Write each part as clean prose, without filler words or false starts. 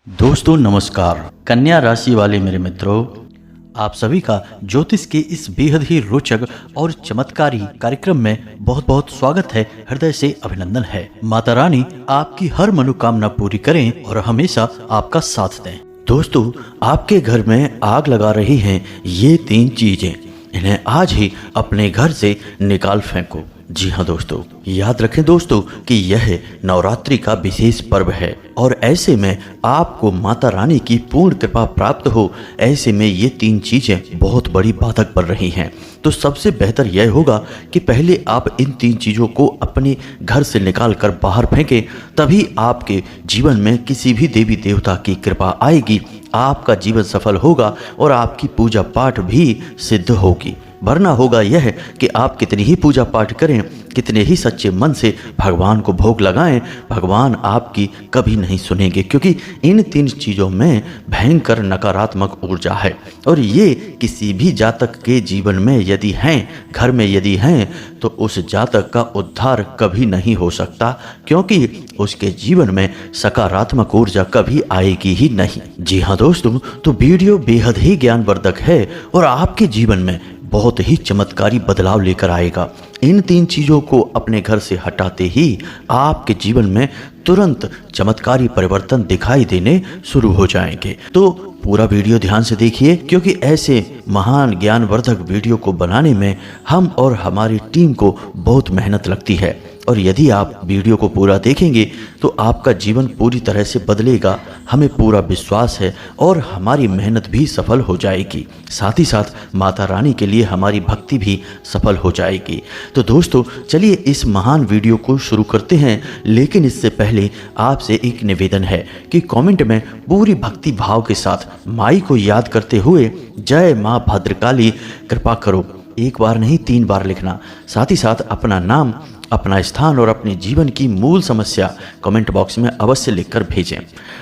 दोस्तों नमस्कार। कन्या राशि वाले मेरे मित्रों, आप सभी का ज्योतिष के इस बेहद ही रोचक और चमत्कारी कार्यक्रम में बहुत बहुत स्वागत है। हृदय से अभिनंदन है। माता रानी आपकी हर मनोकामना पूरी करें और हमेशा आपका साथ दें। दोस्तों, आपके घर में आग लगा रही हैं ये 3 चीजें, इन्हें आज ही अपने घर से निकाल फेंको। जी हाँ दोस्तों, याद रखें दोस्तों कि यह नवरात्रि का विशेष पर्व है और ऐसे में आपको माता रानी की पूर्ण कृपा प्राप्त हो, ऐसे में ये 3 चीजें बहुत बड़ी बाधक पड़ रही हैं। तो सबसे बेहतर यह होगा कि पहले आप इन 3 चीज़ों को अपने घर से निकाल कर बाहर फेंकें, तभी आपके जीवन में किसी भी देवी देवता की कृपा आएगी, आपका जीवन सफल होगा और आपकी पूजा पाठ भी सिद्ध होगी। वरना होगा यह कि आप कितनी ही पूजा पाठ करें, कितने ही सच्चे मन से भगवान को भोग लगाएं, भगवान आपकी कभी नहीं सुनेंगे, क्योंकि इन 3 चीज़ों में भयंकर नकारात्मक ऊर्जा है और ये किसी भी जातक के जीवन में यदि हैं, घर में यदि हैं, तो उस जातक का उद्धार कभी नहीं हो सकता, क्योंकि उसके जीवन में सकारात्मक ऊर्जा कभी आएगी ही नहीं। जी हाँ दोस्तों, तो वीडियो बेहद ही ज्ञानवर्धक है और आपके जीवन में बहुत ही चमत्कारी बदलाव लेकर आएगा। इन 3 चीज़ों को अपने घर से हटाते ही आपके जीवन में तुरंत चमत्कारी परिवर्तन दिखाई देने शुरू हो जाएंगे। तो पूरा वीडियो ध्यान से देखिए, क्योंकि ऐसे महान ज्ञानवर्धक वीडियो को बनाने में हम और हमारी टीम को बहुत मेहनत लगती है और यदि आप वीडियो को पूरा देखेंगे तो आपका जीवन पूरी तरह से बदलेगा, हमें पूरा विश्वास है और हमारी मेहनत भी सफल हो जाएगी। साथ ही साथ माता रानी के लिए हमारी भक्ति भी सफल हो जाएगी। तो दोस्तों चलिए इस महान वीडियो को शुरू करते हैं, लेकिन इससे पहले आपसे एक निवेदन है कि कमेंट में पूरी भक्ति भाव के साथ माई को याद करते हुए जय माँ भद्रकाली कृपा करो एक बार नहीं 3 बार लिखना। साथ ही साथ अपना नाम, अपना स्थान और अपने जीवन की मूल समस्या कमेंट बॉक्स में अवश्य लिखकर भेजें।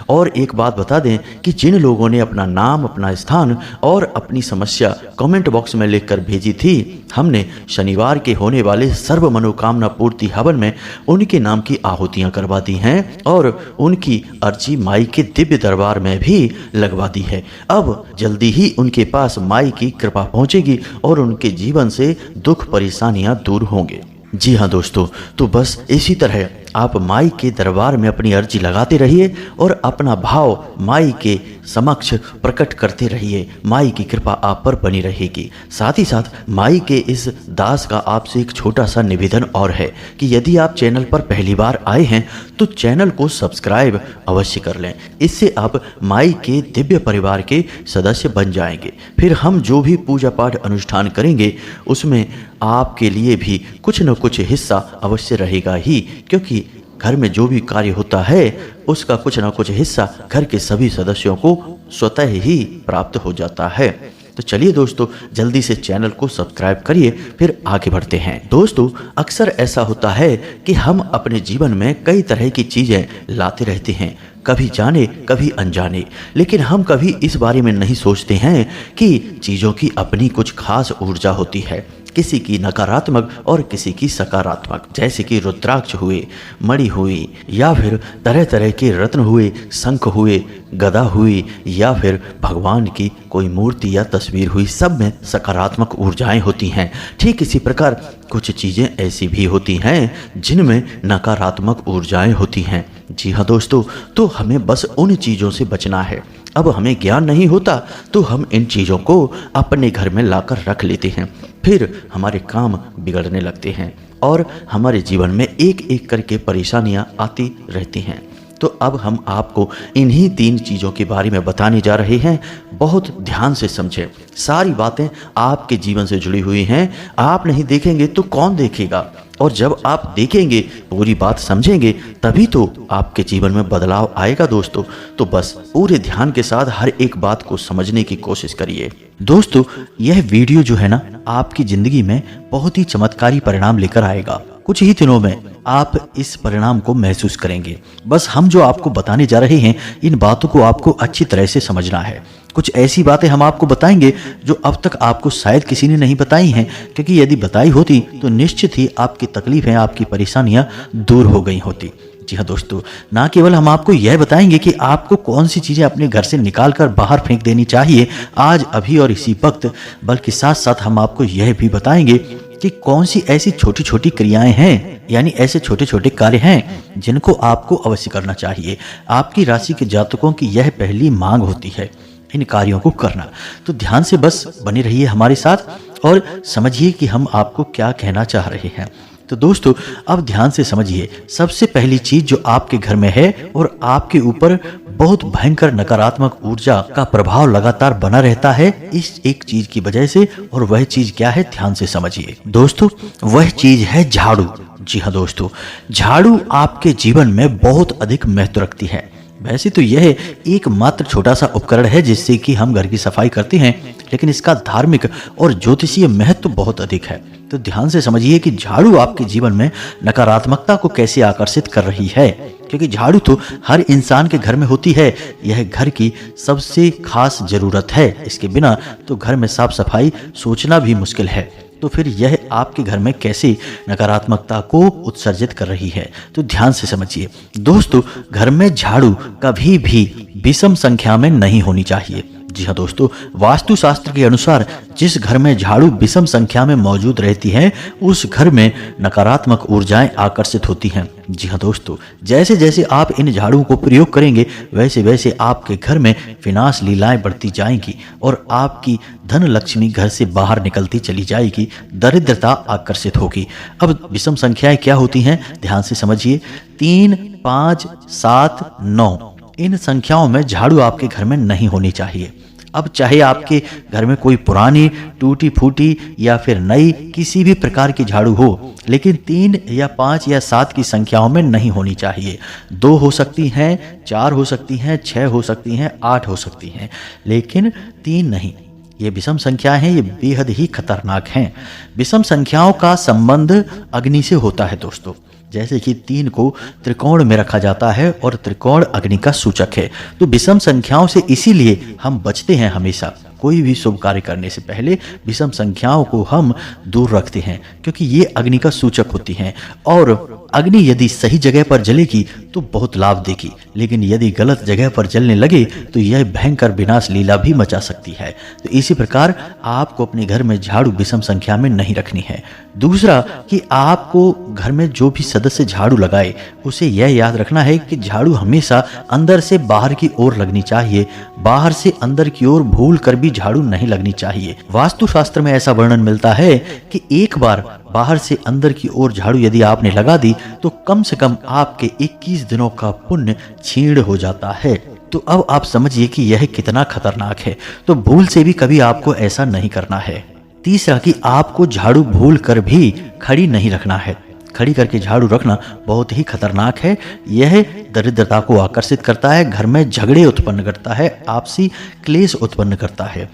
और एक बात बता दें कि जिन लोगों ने अपना नाम, अपना स्थान और अपनी समस्या कमेंट बॉक्स में लिखकर भेजी थी, हमने शनिवार के होने वाले सर्व मनोकामना पूर्ति हवन में उनके नाम की आहुतियां करवा दी हैं और उनकी अर्जी माई के दिव्य दरबार में भी लगवा दी है। अब जल्दी ही उनके पास माई की कृपा पहुंचेगी और उनके जीवन से दुख परेशानियां दूर होंगे। जी हाँ दोस्तों, तो बस इसी तरह आप माई के दरबार में अपनी अर्जी लगाते रहिए और अपना भाव माई के समक्ष प्रकट करते रहिए। माई की कृपा आप पर बनी रहेगी। साथ ही साथ माई के इस दास का आपसे एक छोटा सा निवेदन और है कि यदि आप चैनल पर पहली बार आए हैं तो चैनल को सब्सक्राइब अवश्य कर लें। इससे आप माई के दिव्य परिवार के सदस्य बन जाएंगे। फिर हम जो भी पूजा पाठ अनुष्ठान करेंगे उसमें आपके लिए भी कुछ न कुछ हिस्सा अवश्य रहेगा ही, क्योंकि घर में जो भी कार्य होता है उसका कुछ ना कुछ हिस्सा घर के सभी सदस्यों को स्वतः ही प्राप्त हो जाता है। तो चलिए दोस्तों जल्दी से चैनल को सब्सक्राइब करिए, फिर आगे बढ़ते हैं। दोस्तों अक्सर ऐसा होता है कि हम अपने जीवन में कई तरह की चीज़ें लाते रहते हैं, कभी जाने कभी अनजाने, लेकिन हम कभी इस बारे में नहीं सोचते हैं कि चीज़ों की अपनी कुछ खास ऊर्जा होती है, किसी की नकारात्मक और किसी की सकारात्मक। जैसे कि रुद्राक्ष हुए, मणि हुई, या फिर तरह तरह के रत्न हुए, शंख हुए, गदा हुई, या फिर भगवान की कोई मूर्ति या तस्वीर हुई, सब में सकारात्मक ऊर्जाएं होती हैं। ठीक इसी प्रकार कुछ चीज़ें ऐसी भी होती हैं जिनमें नकारात्मक ऊर्जाएं होती हैं। जी हाँ दोस्तों, तो हमें बस उन चीज़ों से बचना है। अब हमें ज्ञान नहीं होता तो हम इन चीज़ों को अपने घर में लाकर रख लेते हैं, फिर हमारे काम बिगड़ने लगते हैं और हमारे जीवन में एक एक करके परेशानियां आती रहती हैं। तो अब हम आपको इन्हीं 3 चीज़ों के बारे में बताने जा रहे हैं। बहुत ध्यान से समझें, सारी बातें आपके जीवन से जुड़ी हुई हैं। आप नहीं देखेंगे तो कौन देखेगा, और जब आप देखेंगे, पूरी बात समझेंगे, तभी तो आपके जीवन में बदलाव आएगा दोस्तों। तो बस पूरे ध्यान के साथ हर एक बात को समझने की कोशिश करिए। दोस्तों यह वीडियो जो है ना, आपकी ज़िंदगी में बहुत ही चमत्कारी परिणाम लेकर आएगा। कुछ ही दिनों में आप इस परिणाम को महसूस करेंगे। बस हम जो आपको बताने जा रहे हैं, इन बातों को आपको अच्छी तरह से समझना है। कुछ ऐसी बातें हम आपको बताएंगे जो अब तक आपको शायद किसी ने नहीं बताई हैं, क्योंकि यदि बताई होती तो निश्चित ही आपकी तकलीफें, आपकी परेशानियां दूर हो गई होती। जी हाँ दोस्तों, ना केवल हम आपको यह बताएंगे कि आपको कौन सी चीज़ें अपने घर से निकाल कर बाहर फेंक देनी चाहिए आज, अभी और इसी वक्त, बल्कि साथ साथ हम आपको यह भी बताएंगे कि कौन सी ऐसी छोटी छोटी क्रियाएं हैं, यानी ऐसे छोटे छोटे कार्य हैं जिनको आपको अवश्य करना चाहिए। आपकी राशि के जातकों की यह पहली मांग होती है इन कार्यों को करना। तो ध्यान से बस बने रहिए हमारे साथ और समझिए कि हम आपको क्या कहना चाह रहे हैं। तो दोस्तों, अब ध्यान से समझिए, सबसे पहली चीज जो आपके घर में है और आपके ऊपर बहुत भयंकर नकारात्मक ऊर्जा का प्रभाव लगातार बना रहता है इस एक चीज की वजह से, और वह चीज क्या है ध्यान से समझिए दोस्तों, वह चीज है झाड़ू। जी हाँ दोस्तों, झाड़ू आपके जीवन में बहुत अधिक महत्व रखती है। वैसे तो यह एकमात्र छोटा सा उपकरण है जिससे कि हम घर की सफाई करते हैं, लेकिन इसका धार्मिक और ज्योतिषीय महत्व बहुत अधिक है। तो ध्यान से समझिए कि झाड़ू आपके जीवन में नकारात्मकता को कैसे आकर्षित कर रही है, क्योंकि झाड़ू तो हर इंसान के घर में होती है। यह घर की सबसे खास जरूरत है। इसके बिना तो घर में साफ सफाई सोचना भी मुश्किल है। तो फिर यह आपके घर में कैसे नकारात्मकता को उत्सर्जित कर रही है, तो ध्यान से समझिए दोस्तों, घर में झाड़ू कभी भी विषम संख्या में नहीं होनी चाहिए। जी हाँ दोस्तों, वास्तुशास्त्र के अनुसार जिस घर में झाड़ू विषम संख्या में मौजूद रहती हैं, उस घर में नकारात्मक ऊर्जाएं आकर्षित होती हैं। जी हाँ दोस्तों, जैसे जैसे आप इन झाड़ुओं को प्रयोग करेंगे वैसे वैसे आपके घर में विनाश लीलाएं बढ़ती जाएंगी और आपकी धन लक्ष्मी घर से बाहर निकलती चली जाएगी, दरिद्रता आकर्षित होगी। अब विषम संख्याएं क्या होती हैं ध्यान से समझिए, 3, 5, 7, 9 इन संख्याओं में झाड़ू आपके घर में नहीं होनी चाहिए। अब चाहे आपके घर में कोई पुरानी, टूटी फूटी या फिर नई किसी भी प्रकार की झाड़ू हो, लेकिन 3 या 5 या 7 की संख्याओं में नहीं होनी चाहिए। 2 हो सकती हैं, 4 हो सकती हैं, 6 हो सकती हैं, 8 हो सकती हैं, लेकिन 3 नहीं। ये विषम संख्या है, ये बेहद ही खतरनाक हैं। विषम संख्याओं का संबंध अग्नि से होता है दोस्तों। जैसे कि 3 को त्रिकोण में रखा जाता है और त्रिकोण अग्नि का सूचक है। तो विषम संख्याओं से इसीलिए हम बचते हैं हमेशा। कोई भी शुभ कार्य करने से पहले विषम संख्याओं को हम दूर रखते हैं, क्योंकि ये अग्नि का सूचक होती हैं। और अग्नि यदि सही जगह पर जलेगी तो बहुत लाभ देगी, लेकिन यदि गलत जगह पर जलने लगे तो यह भयंकर विनाश लीला भी मचा सकती है। तो इसी प्रकार आपको अपने घर में झाड़ू विषम संख्या में नहीं रखनी है। दूसरा कि आपको घर में जो भी सदस्य झाड़ू लगाए उसे यह याद रखना है कि झाड़ू हमेशा अंदर से बाहर की ओर लगनी चाहिए, बाहर से अंदर की ओर भूल कर भी झाड़ू नहीं लगनी चाहिए। वास्तुशास्त्र में ऐसा वर्णन मिलता है कि एक बार बाहर से अंदर की ओर झाड़ू यदि आपने लगा दी तो कम से कम आपके 21 दिनों का पुण्य छीण हो जाता है। तो अब आप समझिए कि यह कितना खतरनाक है। तो भूल से भी कभी आपको ऐसा नहीं करना है। तीसरा कि आपको झाड़ू भूल कर भी खड़ी नहीं रखना है। खड़ी करके झाड़ू रखना बहुत ही खतरनाक है। यह दरिद्रता को आकर्षित करता है, घर में झगड़े उत्पन्न करता है, आपसी क्लेश उत्पन्न करता है।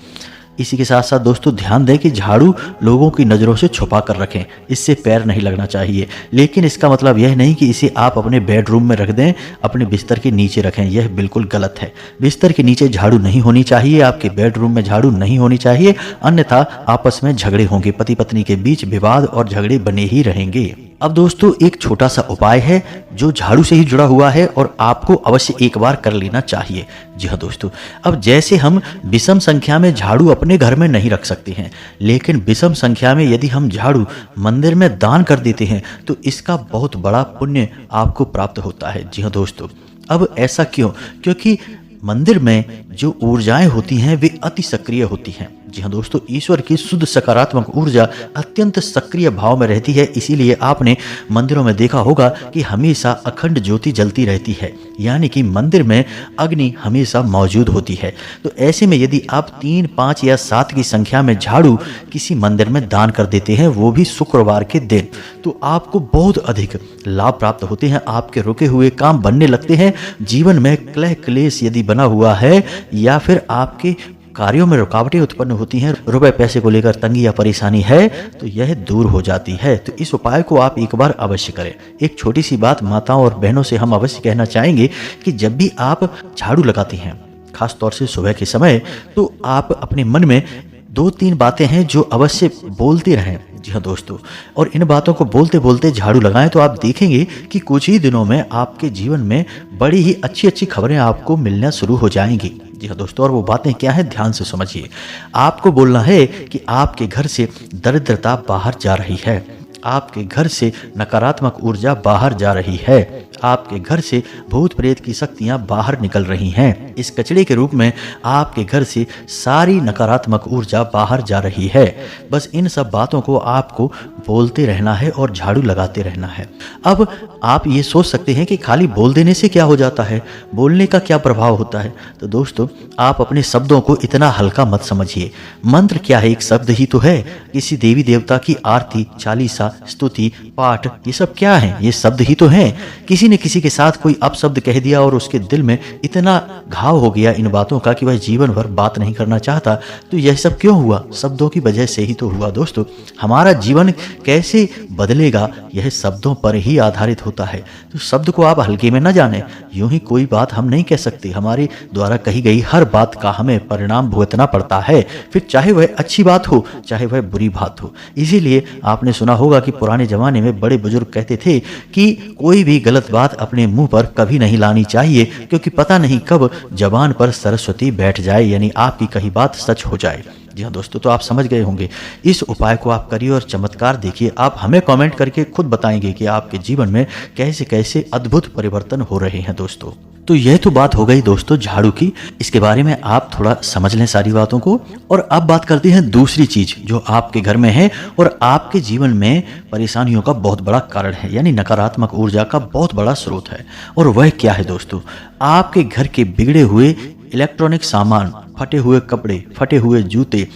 इसी के साथ साथ दोस्तों ध्यान दें कि झाड़ू लोगों की नज़रों से छुपा कर रखें, इससे पैर नहीं लगना चाहिए। लेकिन इसका मतलब यह नहीं कि इसे आप अपने बेडरूम में रख दें, अपने बिस्तर के नीचे रखें, यह बिल्कुल गलत है। बिस्तर के नीचे झाड़ू नहीं होनी चाहिए, आपके बेडरूम में झाड़ू नहीं होनी चाहिए, अन्यथा आपस में झगड़े होंगे, पति पत्नी के बीच विवाद और झगड़े बने ही रहेंगे। अब दोस्तों एक छोटा सा उपाय है जो झाड़ू से ही जुड़ा हुआ है और आपको अवश्य एक बार कर लेना चाहिए। जी हाँ दोस्तों, अब जैसे हम विषम संख्या में झाड़ू अपने घर में नहीं रख सकते हैं, लेकिन विषम संख्या में यदि हम झाड़ू मंदिर में दान कर देते हैं तो इसका बहुत बड़ा पुण्य आपको प्राप्त होता है। जी हाँ दोस्तों, अब ऐसा क्यों? क्योंकि मंदिर में जो ऊर्जाएं होती हैं वे अति सक्रिय होती हैं। जी हाँ दोस्तों, ईश्वर की शुद्ध सकारात्मक ऊर्जा अत्यंत सक्रिय भाव में रहती है। इसीलिए आपने मंदिरों में देखा होगा कि हमेशा अखंड ज्योति जलती रहती है, यानी कि मंदिर में अग्नि हमेशा मौजूद होती है। तो ऐसे में यदि आप 3, 5 या 7 की संख्या में झाड़ू किसी मंदिर में दान कर देते हैं, वो भी शुक्रवार के दिन, तो आपको बहुत अधिक लाभ प्राप्त होते हैं। आपके रुके हुए काम बनने लगते हैं। जीवन में कलह क्लेश यदि बना हुआ है या फिर आपके कार्यों में रुकावटें उत्पन्न होती हैं, रुपए पैसे को लेकर तंगी या परेशानी है, तो यह दूर हो जाती है। तो इस उपाय को आप एक बार अवश्य करें। एक छोटी सी बात माताओं और बहनों से हम अवश्य कहना चाहेंगे कि जब भी आप झाड़ू लगाती हैं, खास तौर से सुबह के समय, तो आप अपने मन में 2-3 बातें हैं जो अवश्य बोलते रहें। जी हाँ दोस्तों, और इन बातों को बोलते बोलते झाड़ू लगाएं तो आप देखेंगे कि कुछ ही दिनों में आपके जीवन में बड़ी ही अच्छी अच्छी खबरें आपको मिलना शुरू हो जाएंगी। जी हाँ दोस्तों, और वो बातें क्या हैं ध्यान से समझिए। आपको बोलना है कि आपके घर से दरिद्रता बाहर जा रही है, आपके घर से नकारात्मक ऊर्जा बाहर जा रही है, आपके घर से भूत प्रेत की शक्तियां बाहर निकल रही हैं। इस कचड़े के रूप में आपके घर से सारी नकारात्मक ऊर्जा बाहर जा रही है। बस इन सब बातों को आपको बोलते रहना है और झाड़ू लगाते रहना है। अब आप ये सोच सकते हैं कि खाली बोल देने से क्या हो जाता है, बोलने का क्या प्रभाव होता है। तो दोस्तों, आप अपने शब्दों को इतना हल्का मत समझिए। मंत्र क्या है, एक शब्द ही तो है। किसी देवी देवता की आरती, चालीसा, स्तुति, पाठ, ये सब क्या है, ये शब्द ही तो हैं। किसी ने किसी के साथ कोई अपशब्द कह दिया और उसके दिल में इतना घाव हो गया इन बातों का कि वह जीवन भर बात नहीं करना चाहता। तो यह सब क्यों हुआ, शब्दों की वजह से ही तो हुआ। दोस्तों, हमारा जीवन कैसे बदलेगा यह शब्दों पर ही आधारित होता है। तो शब्द को आप हल्के में न जाने। यूं ही कोई बात हम नहीं कह सकते, हमारे द्वारा कही गई हर बात का हमें परिणाम भुगतना पड़ता है, फिर चाहे वह अच्छी बात हो चाहे वह बुरी बात हो। इसीलिए आपने सुना होगा कि पुराने जमाने में बड़े बुजुर्ग कहते थे कि कोई भी गलत बात अपने मुंह पर कभी नहीं लानी चाहिए, क्योंकि पता नहीं कब जबान पर सरस्वती बैठ जाए, यानी आपकी कही बात सच हो जाए। जी हाँ दोस्तों, तो आप समझ गए होंगे। इस उपाय को आप करिए और चमत्कार देखिए। आप हमें कमेंट करके खुद बताएंगे कि आपके जीवन में कैसे कैसे अद्भुत परिवर्तन हो रहे हैं। दोस्तों, तो यह तो बात हो गई दोस्तों झाड़ू की। इसके बारे में आप थोड़ा समझ लें सारी बातों को। और अब बात करते हैं दूसरी चीज जो आपके घर में है और आपके जीवन में परेशानियों का बहुत बड़ा कारण है, यानी नकारात्मक ऊर्जा का बहुत बड़ा स्रोत है। और वह क्या है दोस्तों, आपके घर के बिगड़े हुए इलेक्ट्रॉनिक सामान, फटे हुए कपड़े, फटे हुए जूते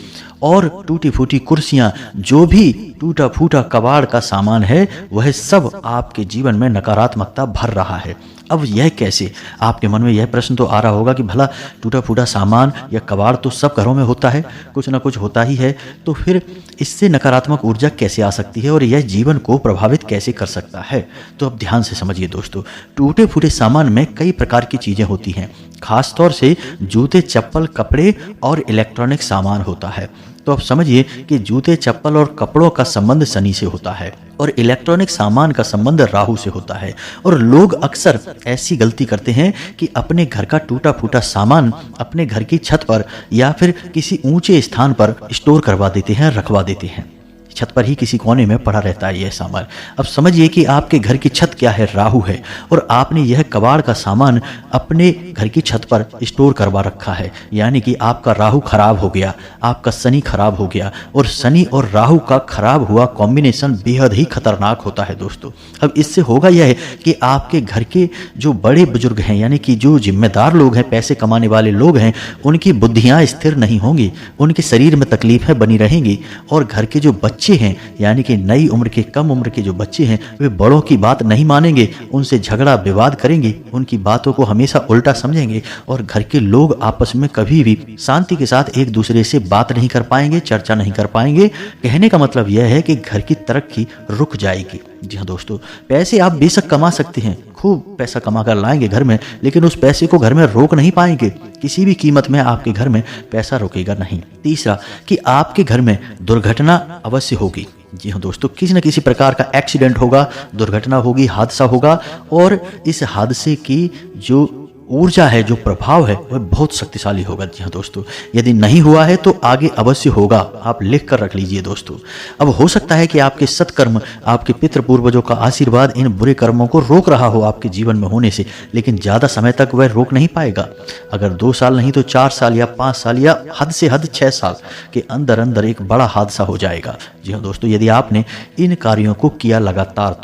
और टूटी फूटी कुर्सियां, जो भी टूटा फूटा कबाड़ का सामान है, वह सब आपके जीवन में नकारात्मकता भर रहा है। अब यह कैसे, आपके मन में यह प्रश्न तो आ रहा होगा कि भला टूटा फूटा सामान या कबाड़ तो सब घरों में होता है, कुछ ना कुछ होता ही है, तो फिर इससे नकारात्मक ऊर्जा कैसे आ सकती है और यह जीवन को प्रभावित कैसे कर सकता है। तो अब ध्यान से समझिए दोस्तों, टूटे फूटे सामान में कई प्रकार की चीजें होती हैं, खासतौर से जूते, चप्पल, कपड़े और इलेक्ट्रॉनिक सामान होता है। तो आप समझिए कि जूते, चप्पल और कपड़ों का संबंध शनि से होता है और इलेक्ट्रॉनिक सामान का संबंध राहु से होता है। और लोग अक्सर ऐसी गलती करते हैं कि अपने घर का टूटा फूटा सामान अपने घर की छत पर या फिर किसी ऊंचे स्थान पर स्टोर करवा देते हैं, रखवा देते हैं। छत पर ही किसी कोने में पड़ा रहता है यह सामान। अब समझिए कि आपके घर की छत क्या है, राहु है, और आपने यह कबाड़ का सामान अपने घर की छत पर स्टोर करवा रखा है, यानी कि आपका राहु खराब हो गया, आपका शनि खराब हो गया। और शनि और राहु का खराब हुआ कॉम्बिनेशन बेहद ही खतरनाक होता है दोस्तों। अब इससे होगा यह है कि आपके घर के जो बड़े बुजुर्ग हैं, यानी कि जो जिम्मेदार लोग हैं, पैसे कमाने वाले लोग हैं, उनकी बुद्धियां स्थिर नहीं होंगी, उनके शरीर में तकलीफें बनी रहेंगी। और घर के जो बच्चे हैं, यानी कि नई उम्र के, कम उम्र के जो बच्चे हैं, वे बड़ों की बात नहीं मानेंगे, उनसे झगड़ा विवाद करेंगे, उनकी बातों को हमेशा उल्टा समझेंगे। और घर के लोग आपस में कभी भी शांति के साथ एक दूसरे से बात नहीं कर पाएंगे, चर्चा नहीं कर पाएंगे। कहने का मतलब यह है कि घर की तरक्की रुक जाएगी। जी हाँ दोस्तों, पैसे आप बेशक कमा सकते हैं, खूब पैसा कमा कर लाएंगे घर में, लेकिन उस पैसे को घर में रोक नहीं पाएंगे। किसी भी कीमत में आपके घर में पैसा रोकेगा नहीं। तीसरा, कि आपके घर में दुर्घटना अवश्य होगी। जी हाँ दोस्तों, किसी न किसी प्रकार का एक्सीडेंट होगा, दुर्घटना होगी, हादसा होगा। और इस हादसे की जो ऊर्जा है, जो प्रभाव है, वह बहुत शक्तिशाली होगा। जी हाँ दोस्तों, यदि नहीं हुआ है तो आगे अवश्य होगा, आप लिख कर रख लीजिए दोस्तों। अब हो सकता है कि आपके सत्कर्म, आपके पितृ पूर्वजों का आशीर्वाद इन बुरे कर्मों को रोक रहा हो आपके जीवन में होने से, लेकिन ज़्यादा समय तक वह रोक नहीं पाएगा। अगर 2 साल नहीं तो 4 साल या 5 साल या हद से हद 6 साल के अंदर अंदर एक बड़ा हादसा हो जाएगा। जी हाँ दोस्तों, यदि आपने इन कार्यों को किया लगातार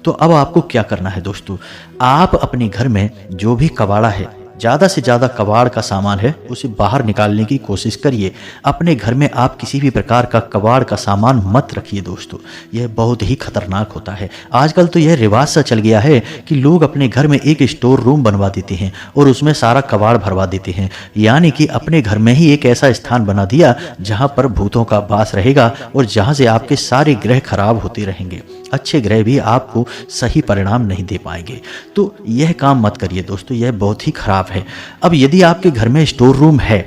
तो अब आपको क्या करना है दोस्तों, आप अपने घर में जो भी कबाड़ा है, ज़्यादा से ज़्यादा कबाड़ का सामान है, उसे बाहर निकालने की कोशिश करिए। अपने घर में आप किसी भी प्रकार का कबाड़ का सामान मत रखिए दोस्तों, यह बहुत ही खतरनाक होता है। आजकल तो यह रिवाज सा चल गया है कि लोग अपने घर में एक स्टोर रूम बनवा देते हैं और उसमें सारा कबाड़ भरवा देते हैं, यानी कि अपने घर में ही एक ऐसा स्थान बना दिया जहां पर भूतों का वास रहेगा और जहां से आपके सारे ग्रह खराब होते रहेंगे, अच्छे ग्रह भी आपको सही परिणाम नहीं दे पाएंगे। तो यह काम मत करिए दोस्तों, यह बहुत ही खराब है। अब यदि आपके घर में स्टोर रूम है,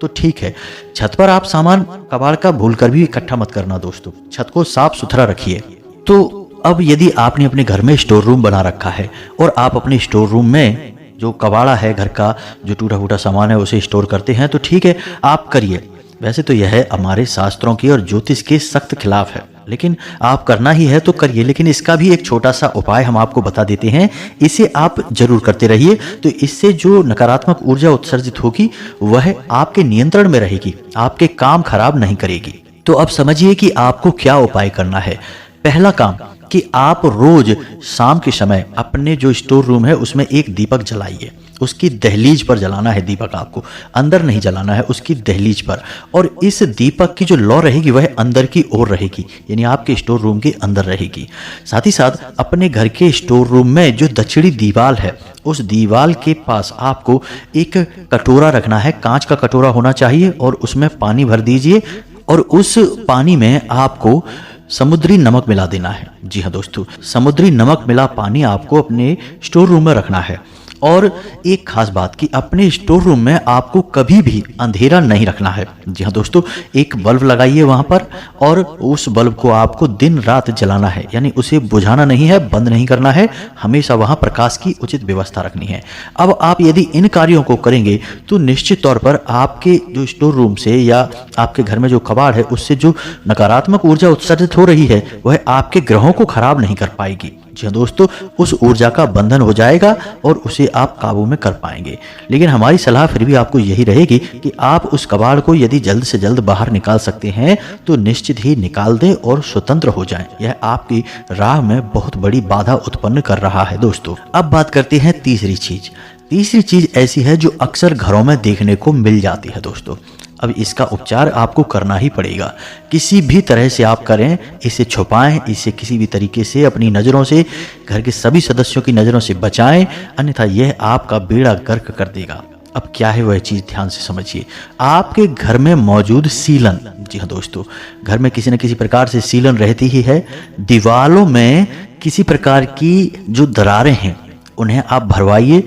तो ठीक है। छत पर आप सामान कबाड़ का भूलकर भी इकट्ठा मत करना दोस्तों, छत को साफ सुथरा रखिए। तो अब यदि आपने अपने घर में स्टोर रूम बना रखा है और आप अपने स्टोर रूम में जो कबाड़ा है घर का, जो टूटा फूटा सामान है उसे स्टोर करते हैं, तो ठीक है, आप करिए। वैसे तो यह हमारे शास्त्रों की और ज्योतिष के सख्त खिलाफ है, लेकिन आप करना ही है तो करिए। लेकिन इसका भी एक छोटा सा उपाय हम आपको बता देते हैं, इसे आप जरूर करते रहिए। तो इससे जो नकारात्मक ऊर्जा उत्सर्जित होगी वह आपके नियंत्रण में रहेगी, आपके काम खराब नहीं करेगी। तो अब समझिए कि आपको क्या उपाय करना है। पहला काम कि आप रोज शाम के समय अपने जो स्टोर रूम है उसमें एक दीपक जलाइए। उसकी दहलीज पर जलाना है दीपक, आपको अंदर नहीं जलाना है, उसकी दहलीज पर। और इस दीपक की जो लौ रहेगी वह अंदर की ओर रहेगी, यानी आपके स्टोर रूम के अंदर रहेगी। साथ ही साथ अपने घर के स्टोर रूम में जो दक्षिणी दीवार है उस दीवार के पास आपको एक कटोरा रखना है, कांच का कटोरा होना चाहिए, और उसमें पानी भर दीजिए और उस पानी में आपको समुद्री नमक मिला देना है। जी हाँ दोस्तों, समुद्री नमक मिला पानी आपको अपने स्टोर रूम में रखना है। और एक खास बात कि अपने स्टोर रूम में आपको कभी भी अंधेरा नहीं रखना है। जी हाँ दोस्तों, एक बल्ब लगाइए वहां पर, और उस बल्ब को आपको दिन रात जलाना है, यानी उसे बुझाना नहीं है, बंद नहीं करना है, हमेशा वहां प्रकाश की उचित व्यवस्था रखनी है। अब आप यदि इन कार्यों को करेंगे तो निश्चित तौर पर आपके जो स्टोर रूम से या आपके घर में जो कबाड़ है उससे जो नकारात्मक ऊर्जा उत्सर्जित हो रही है वह आपके ग्रहों को खराब नहीं कर पाएगी। जी हाँ दोस्तों, उस ऊर्जा का बंधन हो जाएगा और उसे आप काबू में कर पाएंगे। लेकिन हमारी सलाह फिर भी आपको यही रहेगी कि आप उस कबाड़ को यदि जल्द से जल्द बाहर निकाल सकते हैं तो निश्चित ही निकाल दें और स्वतंत्र हो जाएं। यह आपकी राह में बहुत बड़ी बाधा उत्पन्न कर रहा है दोस्तों। अब बात करते हैं तीसरी चीज। तीसरी चीज ऐसी है जो अक्सर घरों में देखने को मिल जाती है दोस्तों। अब इसका उपचार आपको करना ही पड़ेगा, किसी भी तरह से आप करें, इसे छुपाएं, इसे किसी भी तरीके से अपनी नज़रों से, घर के सभी सदस्यों की नज़रों से बचाएं, अन्यथा यह आपका बेड़ा गर्क कर देगा। अब क्या है वह चीज़, ध्यान से समझिए। आपके घर में मौजूद सीलन, जी हाँ दोस्तों, घर में किसी न किसी प्रकार से सीलन रहती ही है। दीवालों में किसी प्रकार की जो दरारें हैं उन्हें आप भरवाइए।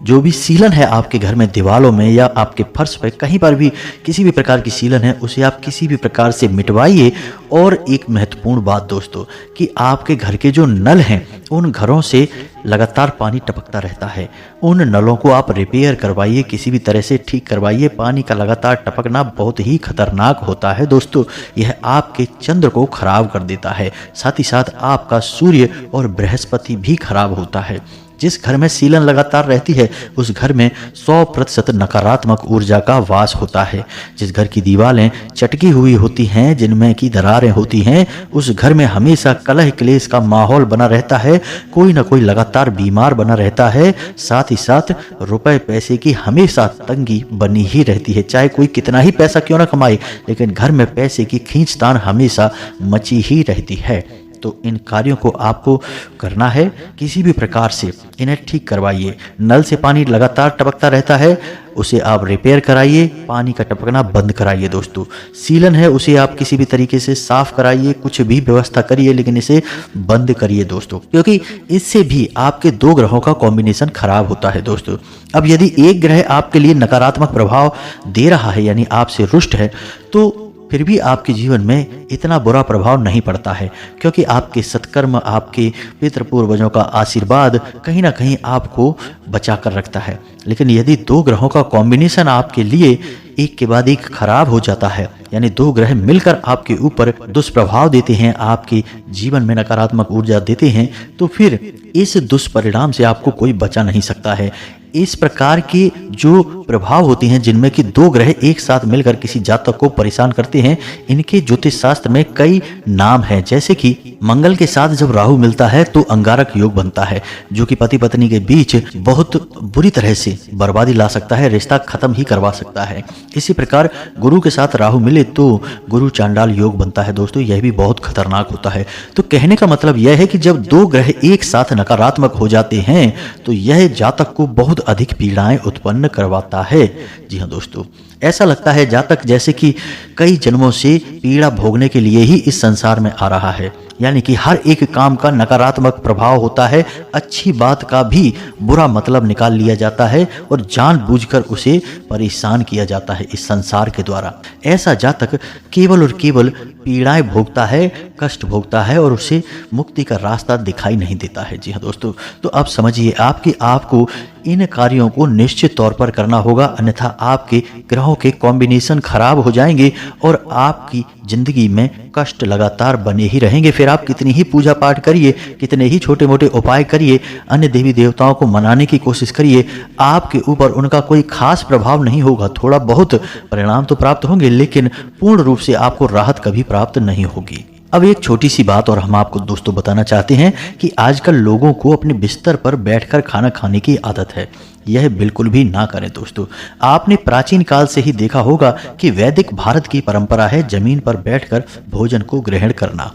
जो भी सीलन है आपके घर में दीवालों में या आपके फर्श पर कहीं पर भी किसी भी प्रकार की सीलन है उसे आप किसी भी प्रकार से मिटवाइए। और एक महत्वपूर्ण बात दोस्तों कि आपके घर के जो नल हैं उन घरों से लगातार पानी टपकता रहता है, उन नलों को आप रिपेयर करवाइए, किसी भी तरह से ठीक करवाइए। पानी का लगातार टपकना बहुत ही खतरनाक होता है दोस्तों, यह आपके चंद्र को खराब कर देता है। साथ ही साथ आपका सूर्य और बृहस्पति भी खराब होता है। जिस घर में सीलन लगातार रहती है उस घर में 100% नकारात्मक ऊर्जा का वास होता है। जिस घर की दीवारें चटकी हुई होती हैं, जिनमें की दरारें होती हैं, उस घर में हमेशा कलह क्लेश का माहौल बना रहता है, कोई ना कोई लगातार बीमार बना रहता है। साथ ही साथ रुपए पैसे की हमेशा तंगी बनी ही रहती है। चाहे कोई कितना ही पैसा क्यों ना कमाए, लेकिन घर में पैसे की खींचतान हमेशा मची ही रहती है। तो इन कार्यों को आपको करना है, किसी भी प्रकार से इन्हें ठीक करवाइए। नल से पानी लगातार टपकता रहता है, उसे आप रिपेयर कराइए, पानी का टपकना बंद कराइए दोस्तों। सीलन है उसे आप किसी भी तरीके से साफ कराइए, कुछ भी व्यवस्था करिए, लेकिन इसे बंद करिए दोस्तों, क्योंकि इससे भी आपके दो ग्रहों का कॉम्बिनेशन खराब होता है दोस्तों। अब यदि एक ग्रह आपके लिए नकारात्मक प्रभाव दे रहा है, यानी आपसे रुष्ट है, तो फिर भी आपके जीवन में इतना बुरा प्रभाव नहीं पड़ता है, क्योंकि आपके सत्कर्म, आपके पितृ पूर्वजों का आशीर्वाद कहीं ना कहीं आपको बचा कर रखता है। लेकिन यदि दो ग्रहों का कॉम्बिनेशन आपके लिए एक के बाद एक खराब हो जाता है, यानी दो ग्रह मिलकर आपके ऊपर दुष्प्रभाव देते हैं, आपके जीवन में नकारात्मक ऊर्जा देते हैं, तो फिर इस दुष्परिणाम से आपको कोई बचा नहीं सकता है। इस प्रकार के जो प्रभाव होते हैं जिनमें कि दो ग्रह एक साथ मिलकर किसी जातक को परेशान करते हैं, इनके ज्योतिष शास्त्र में कई नाम हैं। जैसे कि मंगल के साथ जब राहु मिलता है तो अंगारक योग बनता है, जो कि पति पत्नी के बीच बहुत बुरी तरह से बर्बादी ला सकता है, रिश्ता खत्म ही करवा सकता है। इसी प्रकार गुरु के साथ राहु मिले तो गुरु चांडाल योग बनता है दोस्तों, यह भी बहुत खतरनाक होता है। तो कहने का मतलब यह है कि जब दो ग्रह एक साथ नकारात्मक हो जाते हैं तो यह जातक को बहुत अधिक पीड़ाएं उत्पन्न करवाता है। जी हाँ दोस्तों, ऐसा लगता है जातक जैसे कि कई जन्मों से पीड़ा भोगने के लिए ही इस संसार में आ रहा है। यानी कि हर एक काम का नकारात्मक प्रभाव होता है, अच्छी बात का भी बुरा मतलब निकाल लिया जाता है और जानबूझकर उसे परेशान किया जाता है इस संसार के द्वारा। ऐसा जातक केवल और केवल पीड़ाएं भोगता है, कष्ट भोगता है और उसे मुक्ति का रास्ता दिखाई नहीं देता है। जी हाँ दोस्तों, तो अब समझिए आपके आपको इन कार्यों को निश्चित तौर पर करना होगा, अन्यथा आपके ग्रहों के कॉम्बिनेशन खराब हो जाएंगे और आपकी जिंदगी में कष्ट लगातार बने ही रहेंगे। फिर आप कितनी ही पूजा पाठ करिए, कितने ही छोटे मोटे उपाय करिए, अन्य देवी देवताओं को मनाने की कोशिश करिए, आपके ऊपर उनका कोई खास प्रभाव नहीं होगा। थोड़ा बहुत परिणाम तो प्राप्त होंगे, लेकिन पूर्ण रूप से आपको राहत कभी प्राप्त नहीं होगी। अब एक छोटी सी बात और हम आपको दोस्तों बताना चाहते हैं कि आजकल लोगों को अपने बिस्तर पर बैठकर खाना खाने की आदत है। यह बिल्कुल भी ना करें दोस्तों। आपने प्राचीन काल से ही देखा होगा कि वैदिक भारत की परंपरा है जमीन पर बैठकर भोजन को ग्रहण करना,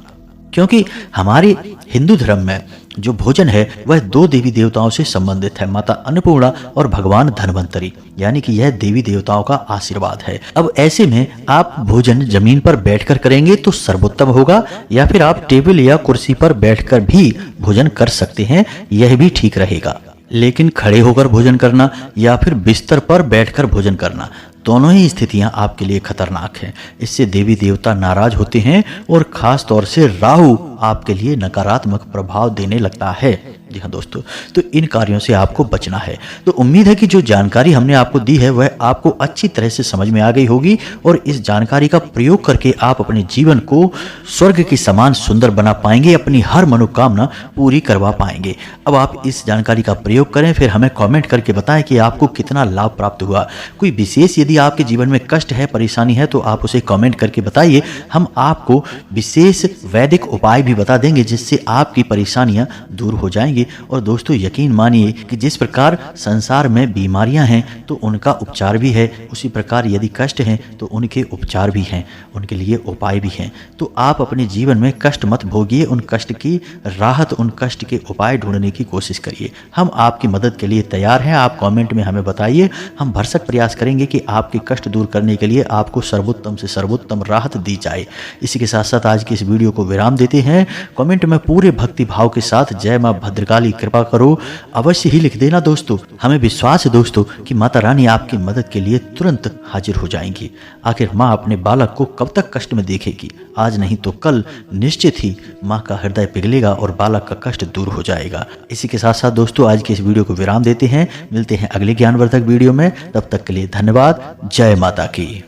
क्योंकि हमारे हिंदू धर्म में जो भोजन है वह दो देवी देवताओं से संबंधित है, माता अन्नपूर्णा और भगवान धन्वंतरी, यानी कि यह देवी देवताओं का आशीर्वाद है। अब ऐसे में आप भोजन जमीन पर बैठकर करेंगे तो सर्वोत्तम होगा, या फिर आप टेबल या कुर्सी पर बैठकर भी भोजन कर सकते हैं, यह भी ठीक रहेगा। लेकिन खड़े होकर भोजन करना या फिर बिस्तर पर बैठकर भोजन करना, दोनों ही स्थितियां आपके लिए खतरनाक हैं। इससे देवी देवता नाराज होते हैं और खास तौर से राहु आपके लिए नकारात्मक प्रभाव देने लगता है। जी हाँ दोस्तों, तो इन कार्यों से आपको बचना है। तो उम्मीद है कि जो जानकारी हमने आपको दी है वह आपको अच्छी तरह से समझ में आ गई होगी और इस जानकारी का प्रयोग करके आप अपने जीवन को स्वर्ग के समान सुंदर बना पाएंगे, अपनी हर मनोकामना पूरी करवा पाएंगे। अब आप इस जानकारी का प्रयोग करें, फिर हमें कमेंट करके बताएं कि आपको कितना लाभ प्राप्त हुआ। कोई विशेष यदि आपके जीवन में कष्ट है, परेशानी है, तो आप उसे कमेंट करके बताइए। हम आपको विशेष वैदिक उपाय भी बता देंगे जिससे आपकी परेशानियां दूर हो जाएंगी। और दोस्तों यकीन मानिए कि जिस प्रकार संसार में बीमारियां हैं तो उनका उपचार भी है, उसी प्रकार यदि कष्ट हैं तो उनके उपचार भी हैं, उनके लिए उपाय भी हैं। तो आप अपने जीवन में कष्ट मत भोगिए, उन कष्ट की राहत, उन कष्ट के उपाय ढूंढने की कोशिश करिए। हम आपकी मदद के लिए तैयार हैं। आप कमेंट में हमें बताइए, हम भरसक प्रयास करेंगे कि आपके कष्ट दूर करने के लिए आपको सर्वोत्तम से सर्वोत्तम राहत दी जाए। इसी के साथ साथ आज की इस वीडियो को विराम देते हैं। कमेंट में पूरे भक्ति भाव के साथ जय मां भद्रकाली कृपा करो अवश्य ही लिख देना दोस्तों। हमें विश्वास है दोस्तों कि माता रानी आपकी मदद के लिए तुरंत हाजिर हो जाएंगी। आखिर माँ अपने बालक को कब तक कष्ट में देखेगी? आज नहीं तो कल निश्चित ही माँ का हृदय पिघलेगा और बालक का कष्ट दूर हो जाएगा। इसी के साथ साथ दोस्तों आज की इस वीडियो को विराम देते हैं। मिलते हैं अगले ज्ञानवर्धक वीडियो में, तब तक के लिए धन्यवाद। जय माता की।